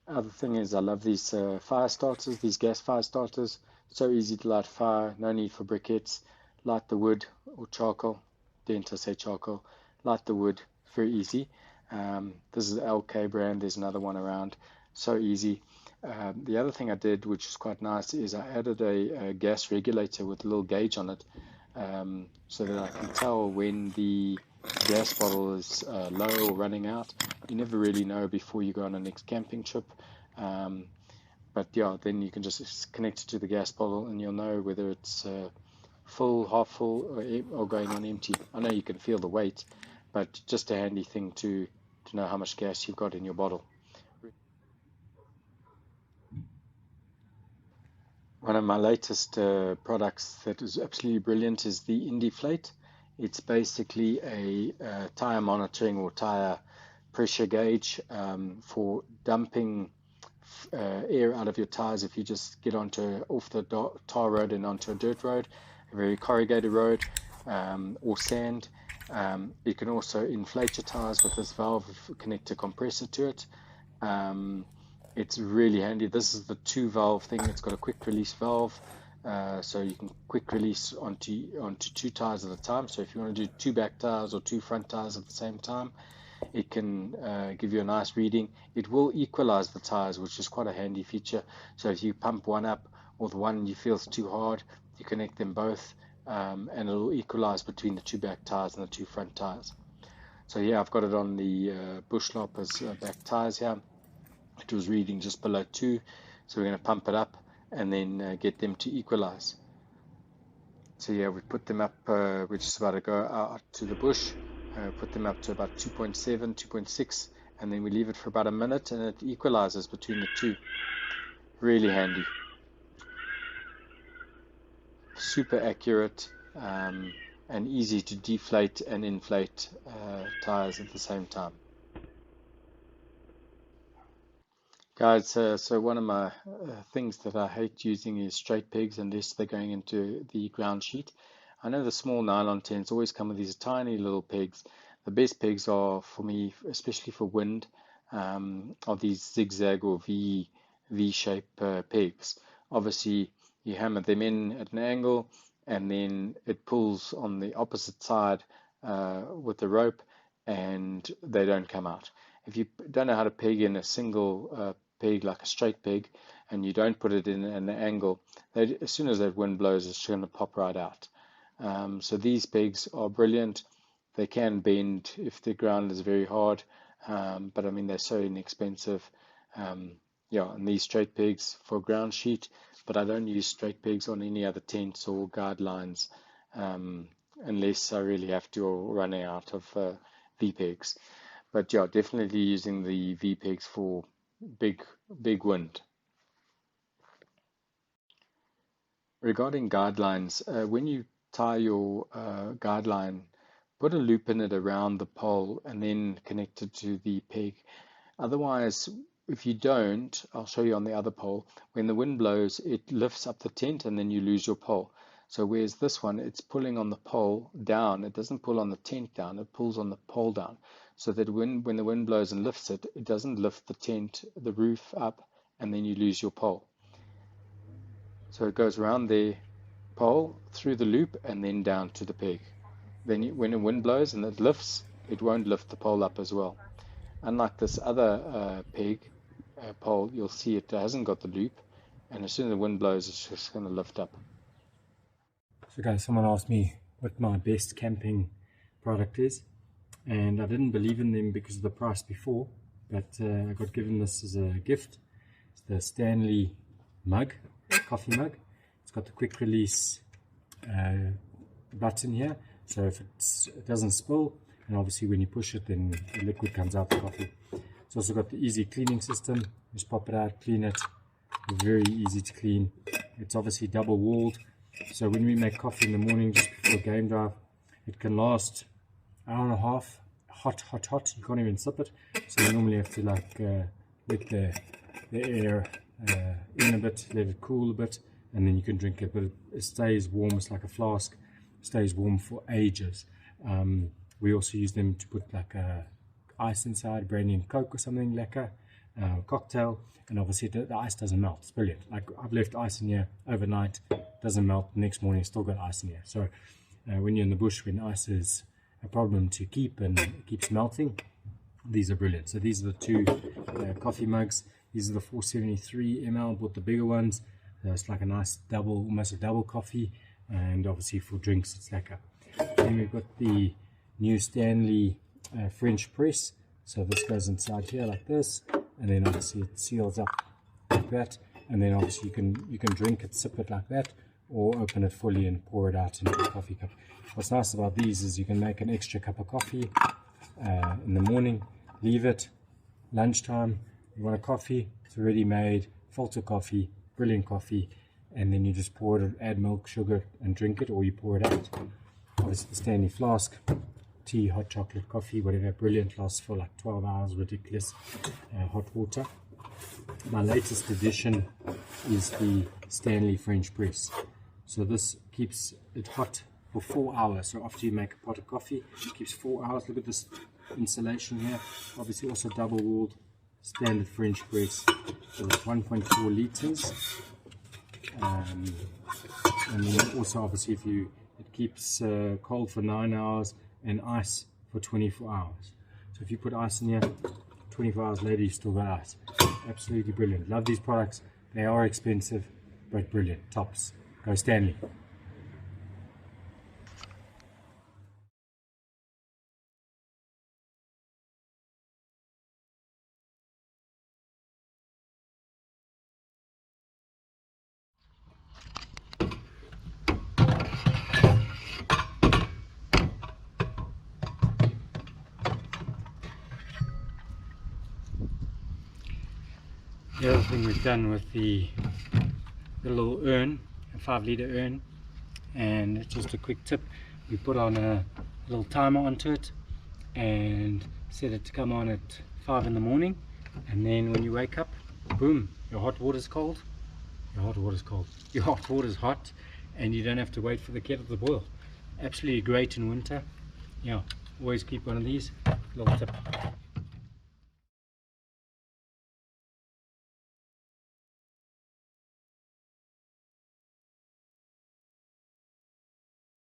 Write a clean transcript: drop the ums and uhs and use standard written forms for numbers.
Other thing is I love these fire starters, these gas fire starters. So easy to light fire, no need for briquettes. Light the wood or charcoal. Didn't I say charcoal? Light the wood, very easy. This is the LK brand. There's another one around. So easy. The other thing I did, which is quite nice, is I added a gas regulator with a little gauge on it, so that I can tell when the gas bottle is low or running out. You never really know before you go on a next camping trip. Um, but yeah, then you can just connect it to the gas bottle and you'll know whether it's full, half full, or going on empty. I know you can feel the weight, but just a handy thing to know how much gas you've got in your bottle. One of my latest products that is absolutely brilliant is the Indeflate. It's basically a tire monitoring or tire pressure gauge for dumping air out of your tires if you just get onto off the tar road and onto a dirt road, a very corrugated road, or sand. You can also inflate your tires with this valve, connect a compressor to it. Um, it's really handy. This is the two valve thing. It's got a quick release valve, so you can quick release onto two tires at a time. So if you want to do two back tires or two front tires at the same time, it can give you a nice reading. It will equalize the tires, which is quite a handy feature. So if you pump one up or the one you feel is too hard, you connect them both, and it'll equalize between the two back tires and the two front tires. So yeah, I've got it on the Bush Loppers back tires here. It was reading just below 2, so we're going to pump it up and then get them to equalize. So yeah, we put them up, we're just about to go out to the bush, put them up to about 2.7, 2.6, and then we leave it for about a minute and it equalizes between the two. Really handy, super accurate, and easy to deflate and inflate tires at the same time. Guys, so one of my things that I hate using is straight pegs unless they're going into the ground sheet. I know the small nylon tents always come with these tiny little pegs. The best pegs are for me, especially for wind, are these zigzag or V shape pegs. Obviously, you hammer them in at an angle and then it pulls on the opposite side with the rope and they don't come out. If you don't know how to peg in a single peg, like a straight peg, and you don't put it in an angle, as soon as that wind blows, it's going to pop right out. So these pegs are brilliant. They can bend if the ground is very hard, but I mean, they're so inexpensive. Yeah, and these straight pegs for ground sheet, but I don't use straight pegs on any other tents or guidelines, unless I really have to or running out of V-pegs. But yeah, definitely using the V-pegs for big, big wind. Regarding guidelines, when you tie your guideline, put a loop in it around the pole and then connect it to the peg. Otherwise, if you don't, I'll show you on the other pole, when the wind blows, it lifts up the tent and then you lose your pole. So whereas this one, it's pulling on the pole down, it doesn't pull on the tent down, it pulls on the pole down. So that when the wind blows and lifts it, it doesn't lift the tent, the roof up, and then you lose your pole. So it goes around the pole, through the loop, and then down to the peg. Then when the wind blows and it lifts, it won't lift the pole up as well. Unlike this other peg pole, you'll see it hasn't got the loop, and as soon as the wind blows, it's just going to lift up. So guys, someone asked me what my best camping product is, and I didn't believe in them because of the price before, but I got given this as a gift. It's the Stanley mug, coffee mug. It's got the quick release button here, so if it doesn't spill, and obviously when you push it, then the liquid comes out the coffee. It's also got the easy cleaning system. Just pop it out, clean it. Very easy to clean. It's obviously double walled, so when we make coffee in the morning just before game drive, it can last an hour and a half, hot. You can't even sip it, so you normally have to like let the air in a bit, let it cool a bit, and then you can drink it. But it stays warm. It's like a flask, it stays warm for ages. We also use them to put like ice inside, brandy and coke or something lekker. cocktail, and obviously the ice doesn't melt. It's brilliant. Like, I've left ice in here overnight, doesn't melt. The next morning still got ice in here. So when you're in the bush, when ice is a problem to keep and it keeps melting, these are brilliant. So these are the two coffee mugs. These are the 473 ml. Bought the bigger ones. It's like a nice double, almost a double coffee, and obviously for drinks it's lekker. Then we've got the new Stanley French press. So this goes inside here like this, and then obviously it seals up like that, and then obviously you can drink it, sip it like that, or open it fully and pour it out into a coffee cup. What's nice about these is you can make an extra cup of coffee in the morning, leave it, lunchtime, you want a coffee, it's already made, filter coffee, brilliant coffee, and then you just pour it, add milk, sugar, and drink it, or you pour it out. Obviously the Stanley flask, tea, hot chocolate, coffee, whatever, brilliant, lasts for like 12 hours, ridiculous. Hot water. My latest addition is the Stanley French press. So this keeps it hot for 4 hours. So after you make a pot of coffee, it keeps 4 hours. Look at this insulation here. Obviously also double walled, standard French press. So it's 1.4 liters. And then also obviously it keeps cold for 9 hours and ice for 24 hours. So if you put ice in here, 24 hours later you still got ice. Absolutely brilliant. Love these products. They are expensive, but brilliant. Tops. Go Stanley. The other thing we've done with the little urn, a 5-litre urn, and just a quick tip, we put on a little timer onto it and set it to come on at 5 in the morning, and then when you wake up, boom, your hot water's cold, your hot water's hot, and you don't have to wait for the kettle to boil. Absolutely great in winter. Yeah, always keep one of these. Little tip.